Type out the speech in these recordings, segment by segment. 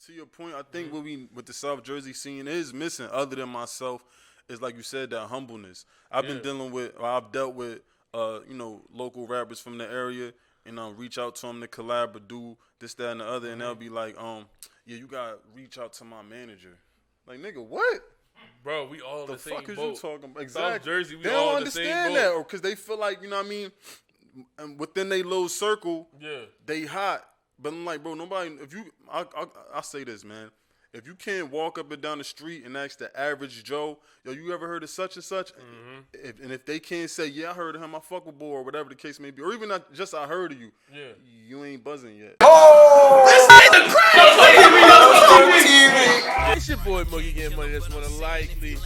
to your point, I think what the South Jersey scene is missing, other than myself, is like you said, that humbleness. I've dealt with, local rappers from the area, and reach out to them to collab or do this, that, and the other, and they'll be like, yeah, you gotta reach out to my manager. Like, nigga, what? Bro, we all in the same boat. The fuck is you talking about? Exactly. South Jersey, they all don't in the same boat. understand that, or because they feel like, you know what I mean, and within their little circle, they hot. But I'm like, bro, nobody. I say this, man. If you can't walk up and down the street and ask the average Joe, yo, you ever heard of such and such? Mm-hmm. If they can't say, yeah, I heard of him, I fuck with boy, or whatever the case may be, or even not just I heard of you, you ain't buzzing yet. Oh, this is crazy. It's your boy Muggy getting money. That's one of likely.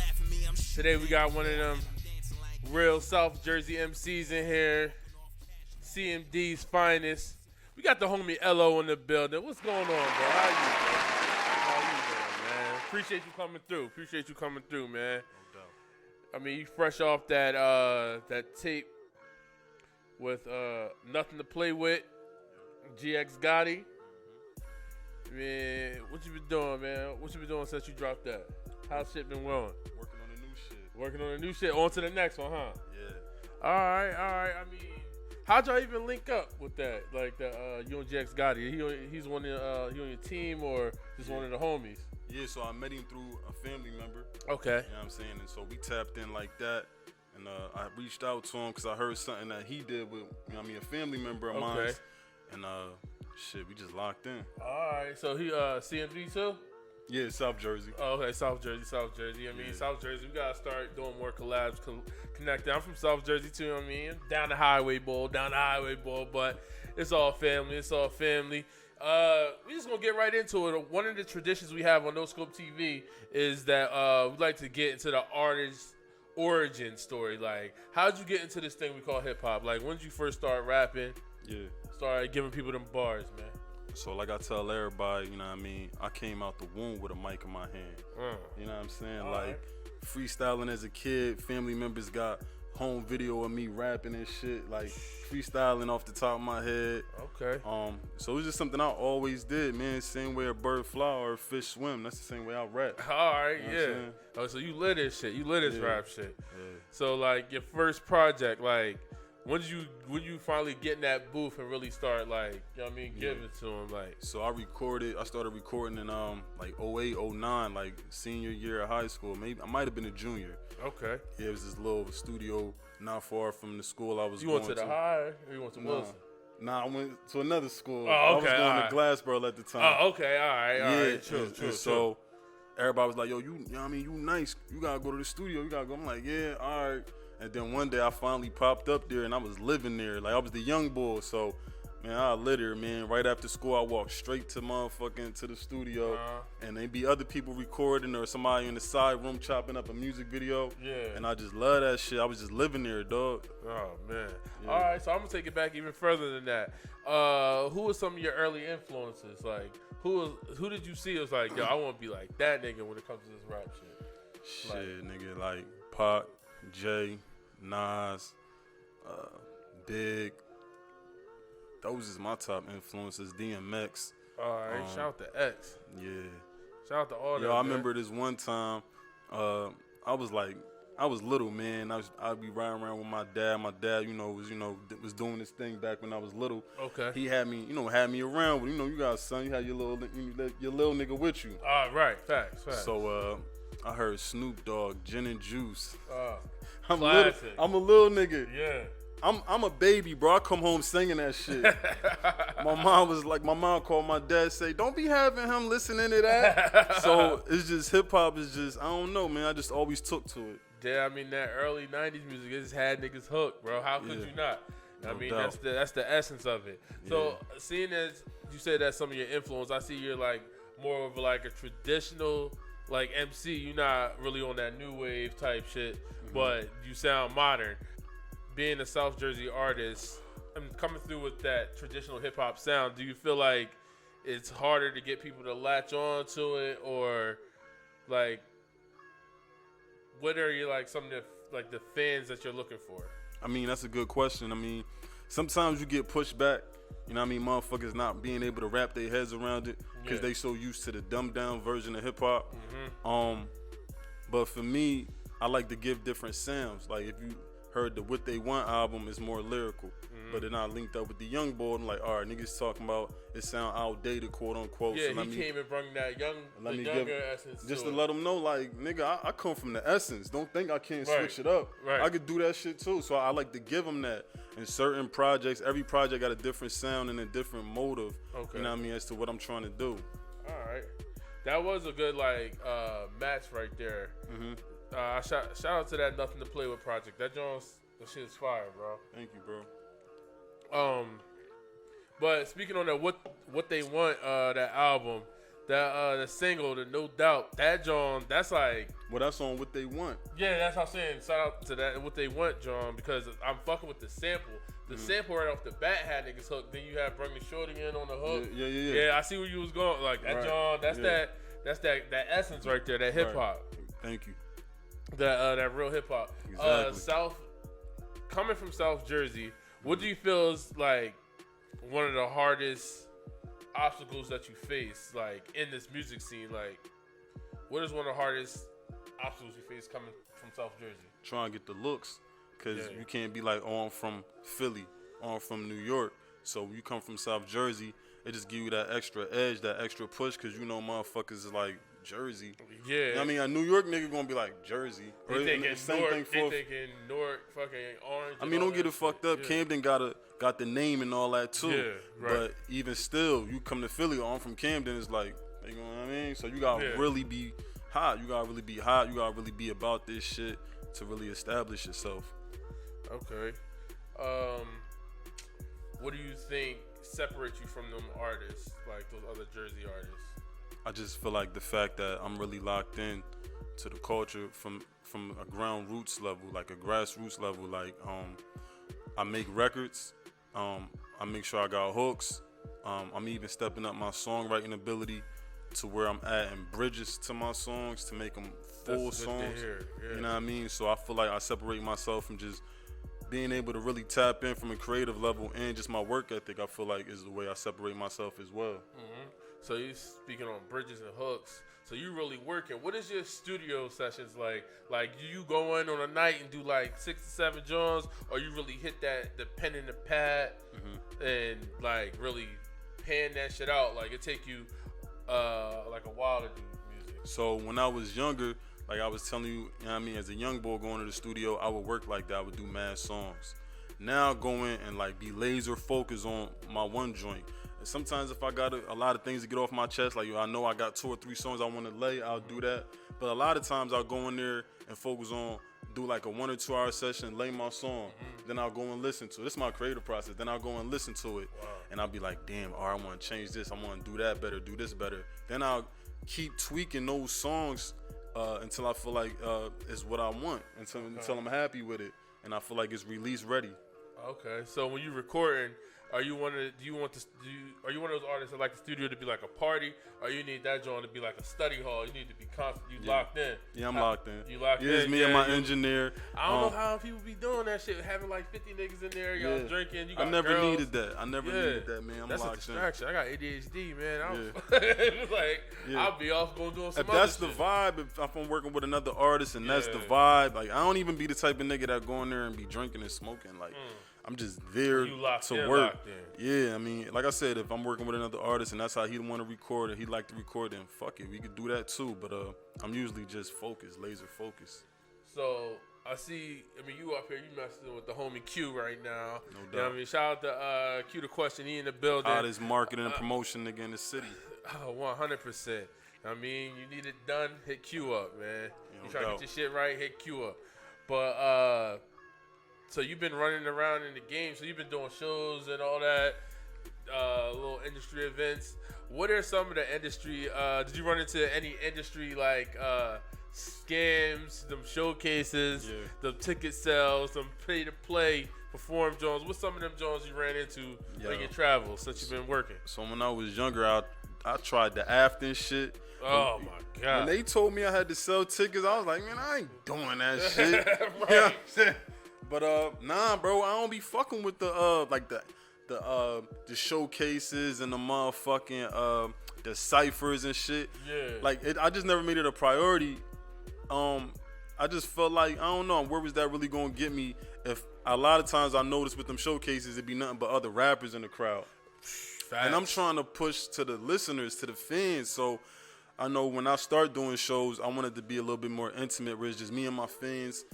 Today we got one of them real South Jersey MCs in here, CMD's finest. We got the homie Lo in the building. What's going on, bro? How you doing, man? Appreciate you coming through, man. No doubt. I mean, you fresh off that tape with Nothing to Play With, GX Gotti. Man, what you been doing, man? What you been doing since you dropped that? How's shit been going? Working on the new shit. On to the next one, huh? Yeah. All right. I mean, how'd y'all even link up with that? Like you and GX Gotti? He's he on your team or just one of the homies? Yeah, so I met him through a family member. Okay. You know what I'm saying? And so we tapped in like that. And I reached out to him because I heard something that he did with, a family member of mine. And we just locked in. All right. So he CMG too? Yeah, South Jersey. Oh, okay, South Jersey. I mean, South Jersey, we got to start doing more collabs, connecting. I'm from South Jersey, too, you know what I mean? Down the highway bowl, but it's all family. We just going to get right into it. One of the traditions we have on NoScope TV is that we like to get into the artist's origin story. Like, how'd you get into this thing we call hip-hop? Like, when did you first start rapping? Yeah. Started giving people them bars, man. So like I tell everybody, you know what I mean, I came out the womb with a mic in my hand. You know what I'm saying? All like freestyling as a kid, family members got home video of me rapping and shit, like freestyling off the top of my head. Okay. So it was just something I always did, man. Same way a bird fly or a fish swim. That's the same way I rap. All right, Oh, so you lit this shit. You lit this rap shit. Yeah. So like your first project, like when you finally get in that booth and really start giving it to him like? So I started recording in like 08, 09, like senior year of high school. Maybe I might have been a junior. Okay. Yeah, it was this little studio not far from the school I was going to. You went to the high or you went to Wilson? Nah, I went to another school. Oh, okay. I was going to Glassboro at the time. Oh, okay, all right. True. So everybody was like, yo, you nice. You gotta go to the studio. You gotta go. I'm like, yeah, all right. And then one day I finally popped up there and I was living there. Like I was the young boy. So, man, I lit there, man. Right after school, I walked straight to the studio. And there'd be other people recording or somebody in the side room chopping up a music video. Yeah. And I just love that shit. I was just living there, dog. Oh, man. Yeah. All right, so I'm going to take it back even further than that. Who were some of your early influences? Like, who did you see as like, yo, I want to be like that nigga when it comes to this rap shit? Nigga, like Pac, Jay, Nas, Big. Those is my top influences. DMX. All right, shout out to X. Yeah. Shout out to all that. Yo, I remember this one time. I was little, man. I'd be riding around with my dad. My dad, was doing this thing back when I was little. Okay. He had me around. You got a son. You had your little nigga with you. Right. Facts. So I heard Snoop Dogg, Gin and Juice. I'm a little nigga. Yeah. I'm a baby, bro. I come home singing that shit. My mom called my dad, say, don't be having him listening to that. So it's just hip hop is just, I don't know, man. I just always took to it. Yeah, I mean that early '90s music, it just had niggas hooked, bro. How could you not? I mean, that's the essence of it. So seeing as you said that's some of your influence, I see you're like more of like a traditional like MC. You're not really on that new wave type shit, but you sound modern. Being a South Jersey artist, I'm coming through with that traditional hip hop sound. Do you feel like it's harder to get people to latch on to it, or like what are you like some of the fans that you're looking for? I mean, that's a good question. I mean, sometimes you get pushed back You know what I mean? Motherfuckers not being able to wrap their heads around it because they so used to the dumbed down version of hip hop. But for me, I like to give different sounds. Like if you heard the What They Want album, it's more lyrical. But then I linked up with the young boy and like, all right, niggas talking about it sound outdated, quote unquote. Yeah, so he came and brought that younger essence. Just to it. let them know, like, nigga, I come from the essence. Don't think I can't switch it up. Right. I could do that shit too. So I like to give them that. In certain projects, every project got a different sound and a different motive. Okay. You know what I mean, as to what I'm trying to do. All right. That was a good match right there. Shout out to that Nothing to Play With project. That shit is fire, bro. Thank you, bro. But speaking on that, what they want, that album, that the single, the No Doubt, that John, that's like. Well, that's on What They Want. Yeah, that's what I'm saying. Shout out to that, What They Want, John, because I'm fucking with the sample. The sample right off the bat had niggas hooked. Then you had Bring the Shorty in on the hook. Yeah. Yeah, I see where you was going. Like that, John. That's that essence right there. That hip hop. Thank you. That real hip hop. Exactly. Coming from South Jersey, what do you feel is like one of the hardest obstacles that you face, like in this music scene? Like, what is one of the hardest obstacles you face coming from South Jersey? Trying to get the looks, cause you can't be like, oh, I'm from Philly, oh, I'm from New York. So you come from South Jersey, it just give you that extra edge, that extra push, cause you know motherfuckers is like Jersey. Yeah. You know what I mean, a New York nigga gonna be like Jersey. They thinking Newark, fucking Orange. I mean, don't get it fucked up. Camden got the name and all that too. Yeah, right. But even still, you come to Philly, oh, I'm from Camden, it's like, you know what I mean? So you gotta really be hot. You gotta really be hot. You gotta really be about this shit to really establish yourself. Okay. What do you think separates you from them artists, like those other Jersey artists? I just feel like the fact that I'm really locked in to the culture from a ground roots level, like a grassroots level. Like I make records, I make sure I got hooks. I'm even stepping up my songwriting ability to where I'm adding bridges to my songs to make them full songs. Yeah. You know what I mean? So I feel like I separate myself from just being able to really tap in from a creative level and just my work ethic. I feel like is the way I separate myself as well. So you speaking on bridges and hooks. So you really working. What is your studio sessions like? Like, do you go in on a night and do like 6 to 7 joints, or you really hit the pen and the pad and like really pan that shit out? Like it take you like a while to do music. So when I was younger, like I was telling you, you know what I mean, as a young boy going to the studio, I would work like that. I would do mad songs. Now go in and like be laser focused on my one joint. And sometimes if I got a lot of things to get off my chest, like I know I got 2 or 3 songs I want to lay, I'll do that. But a lot of times I'll go in there and focus on, do like a 1 or 2 hour session, lay my song. Then I'll go and listen to it. This is my creative process. Then I'll go and listen to it. Wow. And I'll be like, damn, all right, I want to change this. I want to do that better, do this better. Then I'll keep tweaking those songs until I feel like it's what I want, until I'm happy with it. And I feel like it's release ready. Okay, so when you recording, are you one of those artists that like the studio to be like a party, or you need that joint to be like a study hall? You need to be constant. Locked in. Yeah, I'm locked in. You locked in. It's me and my engineer. I don't know how people be doing that shit, having like 50 niggas in there, y'all drinking. You got I never girls. needed that. I never needed that, man. I'm That's locked a distraction. I got ADHD, man. Yeah. I'll be off going doing some if other that's shit. the vibe, if I'm working with another artist and that's the vibe, like I don't even be the type of nigga that go in there and be drinking and smoking. Like I'm just there to work. Yeah, I mean, like I said, if I'm working with another artist and that's how he want to record or he like to record, then fuck it, we could do that too. But I'm usually just focused, laser focused. So I see. I mean, you up here, you messing with the homie Q right now. No doubt. You know what I mean, shout out to Q the Question. He in the building. Hottest marketing and promotion nigga in the city. 100%. I mean, you need it done, hit Q up, man. You try to get your shit right, hit Q up. But so you've been running around in the game. So you've been doing shows and all that, little industry events. What are some of the industry? Did you run into any industry like scams, them showcases, the ticket sales, some pay to play, perform Jones? What's some of them Jones you ran into when you travel since you've been working? So when I was younger, I tried the Afton shit. Oh my God! When they told me I had to sell tickets, I was like, man, I ain't doing that shit. Right. You know what I'm saying? But nah, bro, I don't be fucking with the the showcases and the motherfucking the ciphers and shit. Yeah. Like I just never made it a priority. I just felt like I don't know where was that really gonna get me. If a lot of times I noticed with them showcases, it'd be nothing but other rappers in the crowd. Facts. And I'm trying to push to the listeners, to the fans. So I know when I start doing shows, I want it to be a little bit more intimate, where it's just me and my fans,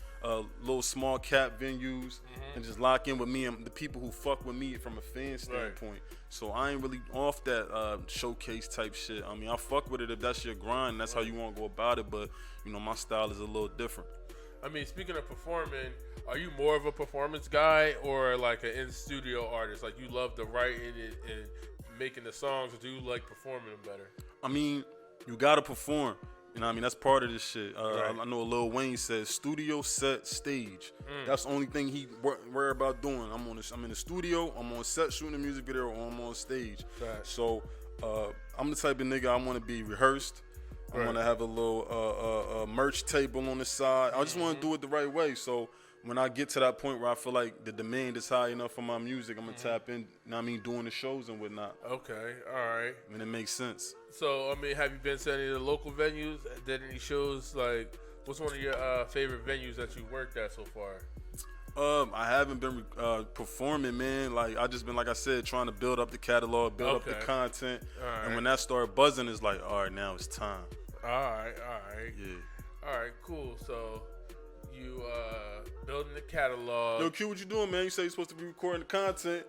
little small cap venues, and just lock in with me and the people who fuck with me from a fan standpoint. Right. So I ain't really off that showcase type shit. I mean, I fuck with it if that's your grind, that's how you want to go about it. But you know, my style is a little different. I mean, speaking of performing, are you more of a performance guy or like an in-studio artist? Like you love the writing and making the songs, or do you like performing them better? I mean, you gotta perform. You know what I mean? That's part of this shit. Right. I know Lil Wayne says studio, set, stage. That's the only thing he worry about doing. I'm in the studio, I'm on set shooting a music video, or I'm on stage. Right. So I'm the type of nigga I want to be rehearsed. I want to have a little merch table on the side. I just want to do it the right way. So when I get to that point where I feel like the demand is high enough for my music, I'm going to tap in, you know what I mean, doing the shows and whatnot. Okay, all right. And it makes sense. So, I mean, have you been to any of the local venues? Did any shows? Like, what's one of your favorite venues that you worked at so far? I haven't been performing, man. Like, I just been, like I said, trying to build up the catalog, build up the content. Right. And when that started buzzing, it's like, all right, now it's time. All right. Yeah. All right, cool. So, you building the catalog. Yo, Q, what you doing, man? You say you're supposed to be recording the content.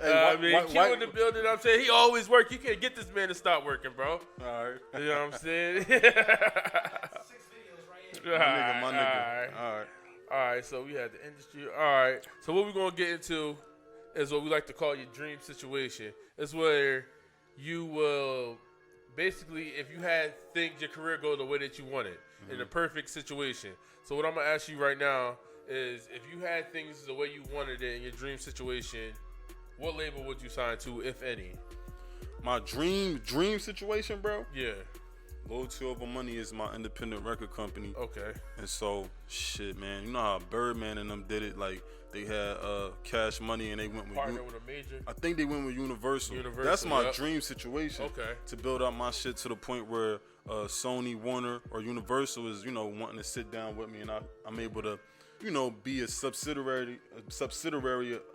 I mean, Q in the building, I'm saying, he always work. You can't get this man to stop working, bro. All right. You know what I'm saying? 6 videos right here. My nigga. All right. All right, so we had the industry. All right. So what we're going to get into is what we like to call your dream situation. It's where you will basically, if you had things, your career go the way that you want it, in a perfect situation. So what I'm going to ask you right now is, if you had things the way you wanted it in your dream situation, what label would you sign to, if any? My dream situation, bro? Yeah. Loyalty Over Money is my independent record company. Okay. And so, shit, man, you know how Birdman and them did it? Like, they had Cash Money and they went with Partner with a major? I think they went with Universal. That's my dream situation. Okay. To build up my shit to the point where Sony, Warner, or Universal is, you know, wanting to sit down with me, and I'm able to, you know, be a subsidiary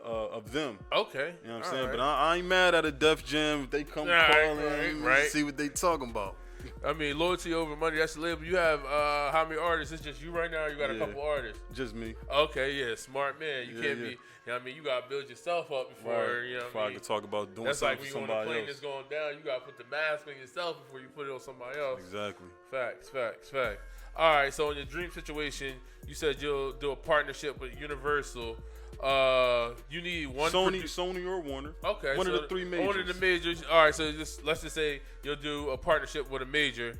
of them. Okay. You know what I'm saying? Right. But I ain't mad at a Def Jam if they come calling right. See what they talking about. I mean, Loyalty Over Money, that's the label. You have how many artists? It's just you right now, or you got a couple artists? Just me. Okay, yeah, smart man. You can't be, you know what I mean? You got to build yourself up before, you know what I mean? I can talk about doing that's something like for when somebody you on a plane else. that's going down, you got to put the mask on yourself before you put it on somebody else. Exactly. Facts. All right, so in your dream situation, you said you'll do a partnership with Universal. You need one Sony or Warner. Okay, one of the three majors. One of the majors. All right, so let's just say you'll do a partnership with a major.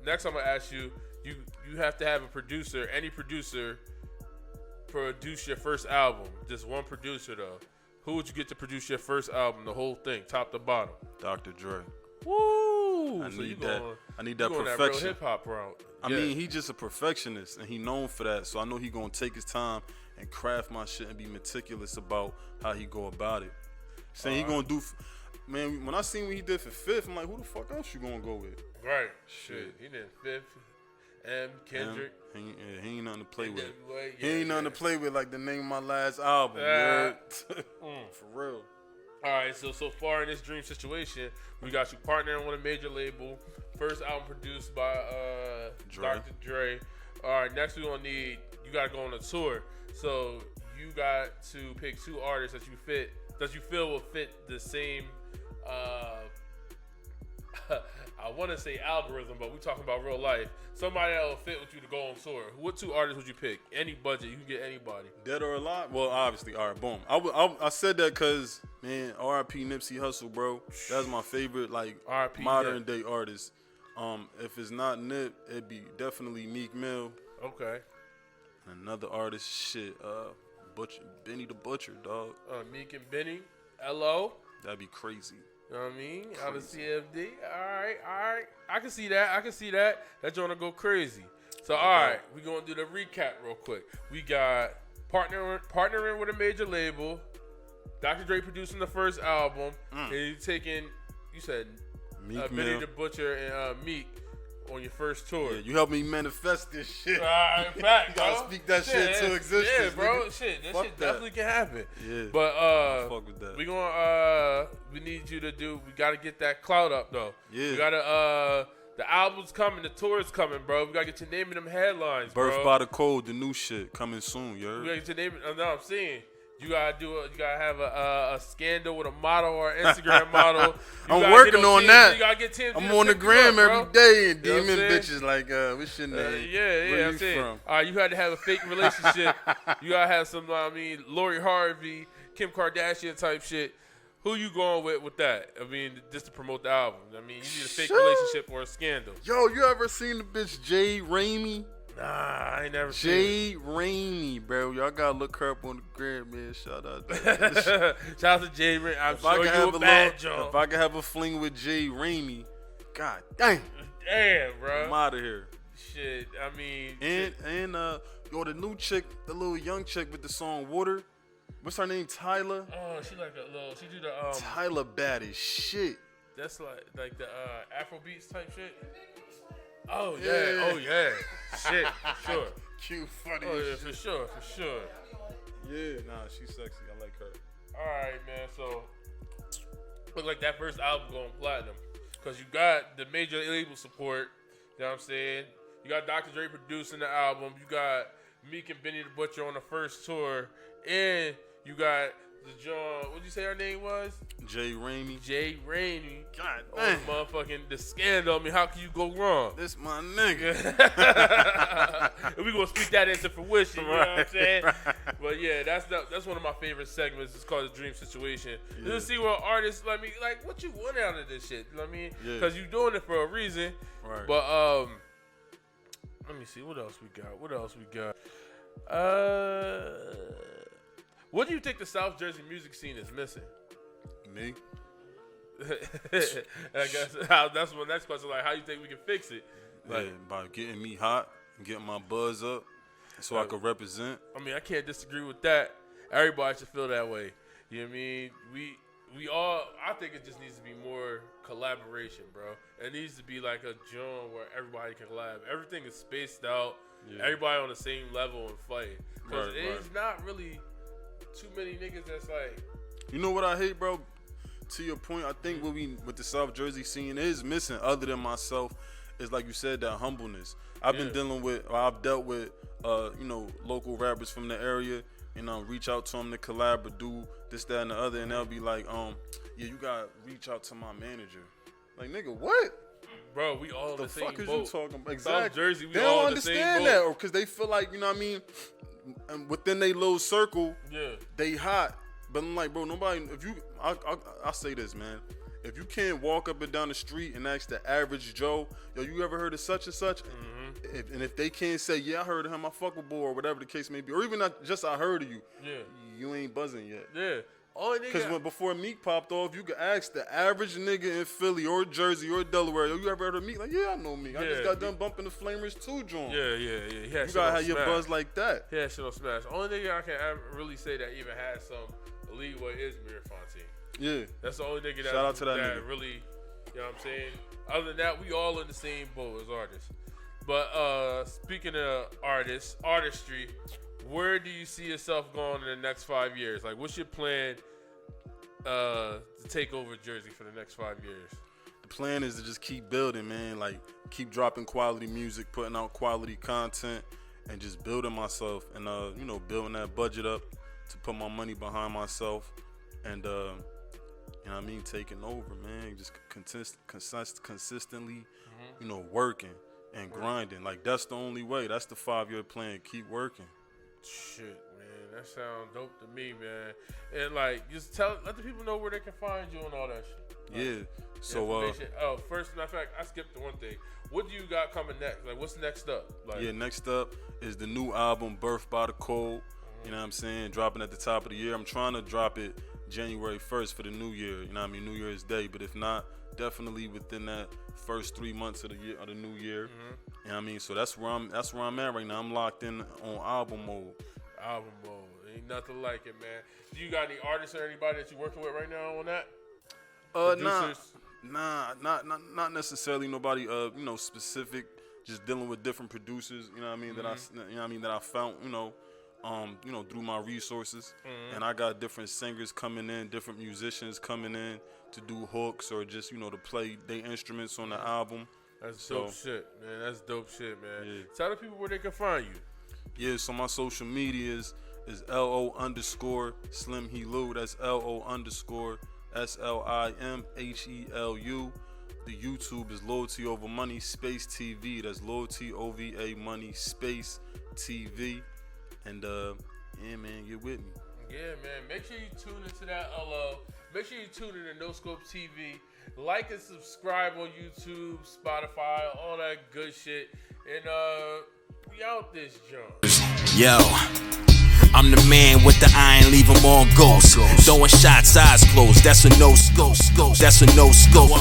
Next, I'm gonna ask you. You have to have a producer. Any producer produce your first album. Just one producer though. Who would you get to produce your first album, the whole thing, top to bottom? Dr. Dre. Woo! I need that perfection. that real hip hop route. I mean, he just a perfectionist, and he known for that. So I know he gonna take his time and craft my shit and be meticulous about how he go about it. Saying he gonna do, man. When I seen what he did for Fifth, I'm like, who the fuck else you gonna go with? Right. Shit. He did Fifth. Kendrick. He ain't nothing to play with. He ain't nothing to play with like the name of my last album. For real. All right, so far in this dream situation, we got you partnering with a major label. First album produced by Dr. Dre. All right, next we're gonna need, you gotta go on a tour. So you got to pick two artists that you feel will fit the same. I want to say algorithm, but we're talking about real life. Somebody that will fit with you to go on tour. What two artists would you pick? Any budget, you can get anybody. Dead or alive? Well, obviously, all right, boom. I said that because, man, R.I.P. Nipsey Hussle, bro. That's my favorite, like, modern day artist. If it's not Nip, it'd be definitely Meek Mill. Okay. And another artist, shit, Benny the Butcher, dog. Meek and Benny, L.O. That'd be crazy. You know what I mean? Out of CFD. All right. I can see that. That joint will go crazy. So, all right, we're going to do the recap real quick. We got partnering with a major label. Dr. Dre producing the first album, and you taking, you said, Benny the Butcher and Meek on your first tour. Yeah, you helped me manifest this shit. In fact, you gotta speak that shit into existence. Yeah, bro. Nigga. Shit, that Fuck shit definitely can happen. Yeah. But fuck with that. We need you to do. We gotta get that clout up though. Yeah. We gotta. The album's coming. The tour's coming, bro. We gotta get your name in them headlines, bro. Birth by the Code, the new shit coming soon, yo. We gotta get your name. No, I'm saying. You gotta have a scandal with a model or an Instagram model. I'm working on that. You gotta get TMZ. I'm on the gram every day and You know DMing bitches like, what's your name? Yeah, I'm saying. You had to have a fake relationship. You gotta have some, Lori Harvey, Kim Kardashian type shit. Who you going with that? I mean, just to promote the album. I mean, you need a fake relationship or a scandal. Yo, you ever seen the bitch Jay Ramey? Nah, I ain't never seen Jay Ramey, bro. Y'all gotta look her up on the gram, man. Shout out. Shout out to Jay Ramey. I'm sure you a bad joke. If I could have a fling with Jay Ramey, god damn. Damn, bro. I'm out of here. Shit, I mean. And yo, the new chick, the little young chick with the song Water. What's her name? Tyler? Oh, she like a little. She do the Tyler bad as shit. That's like the Afrobeats type shit. Oh yeah. Oh yeah. Shit, for sure. Cute, funny. Oh yeah, for sure. Yeah, nah, she's sexy. I like her. All right, man. So look like that first album going platinum because you got the major label support. You know what I'm saying? You got Dr. Dre producing the album. You got Meek and Benny the Butcher on the first tour, and you got the John. What'd you say her name was? Jay Ramey. Jay Ramey. God damn. damn. Motherfucking the scandal. I mean, how can you go wrong? This my nigga. We gonna speak that into fruition. You know what I'm saying? Right. But yeah, that's one of my favorite segments. It's called the Dream Situation. Yeah. Just see what artists like what you want out of this shit. You know what I mean? Yeah. Because you're doing it for a reason. Right. But let me see what else we got. What do you think the South Jersey music scene is missing? Me? I guess that's my next question. Like, how you think we can fix it? Like, Yeah, by getting me hot and getting my buzz up so I could represent. I mean, I can't disagree with that. Everybody should feel that way. You know what I mean? We all, I think it just needs to be more collaboration, bro. It needs to be like a joint where everybody can collab. Everything is spaced out. Yeah. Everybody on the same level and fight. Because Right, it's not really too many niggas that's like. You know what I hate, bro? To your point, I think what the South Jersey scene is missing, other than myself, is like you said, that humbleness. I've been I've dealt with, local rappers from the area, and reach out to them to collab or do this, that, and the other, and they'll be like, yeah, you gotta reach out to my manager. Like, nigga, what? Bro, we all in the same boat. The fuck is you talking about? Exactly. South Jersey, we they all don't in the same boat. understand that, or because they feel like, you know what I mean, and within their little circle, they hot. But I'm like, bro, nobody. If you, I say this, man. If you can't walk up and down the street and ask the average Joe, yo, you ever heard of such and such? Mm-hmm. If they can't say, yeah, I heard of him, I fuck with boy, or whatever the case may be, or even not just I heard of you, you ain't buzzing yet. Yeah. Because before Meek popped off, you could ask the average nigga in Philly or Jersey or Delaware, yo, you ever heard of Meek? Like, yeah, I know Meek. I just got done bumping the Flamers 2 joint. Yeah. You gotta have your buzz like that. Yeah, shit on Smash. Only nigga I can really say that even has some leeway is Mir Fontaine. Yeah. That's the only nigga that, Shout out to that nigga. Really, you know what I'm saying? Other than that, we all in the same boat as artists. But speaking of artistry, where do you see yourself going in the next 5 years? Like, what's your plan to take over Jersey for the next 5 years? The plan is to just keep building, man. Like, keep dropping quality music, putting out quality content, and just building myself and, building that budget up to put my money behind myself and, you know what I mean, taking over, man. Just consistently, working and grinding. Like, that's the only way. That's the 5-year plan. Keep working. Shit, man. That sounds dope to me, man. And, like, just let the people know where they can find you and all that shit. Like, yeah. So, first, matter of fact, I skipped the one thing. What do you got coming next? Like, what's next up? Like, next up is the new album, Birth by the Code. You know what I'm saying? Dropping at the top of the year. I'm trying to drop it January 1st for the new year. You know what I mean? New Year's Day. But if not, definitely within that first 3 months of the year, of the new year. You know what I mean? So that's where I'm at right now. I'm locked in on album mode. Album mode. Ain't nothing like it, man. Do you got any artists or anybody that you're working with right now on that? Not necessarily nobody specific. Just dealing with different producers, you know what I mean, that I found, through my resources. And I got different singers coming in, different musicians coming in to do hooks or just, to play their instruments on the album. That's dope shit, man. That's dope shit, man. Yeah. Tell the people where they can find you. Yeah, so my social media is LO_SlimHelu. That's LO_SLIMHELU. The YouTube is Loyalty Over Money Space TV. That's Loyalty OVA Money Space TV. And yeah, man, get with me. Yeah, man. Make sure you tune into that. Make sure you tune in to NoScope TV. Like and subscribe on YouTube, Spotify, all that good shit. And we out this joint. Yo, I'm the man with the iron, leave them all ghosts. Throwing shots, eyes closed. That's a no-scope. That's a no-scope.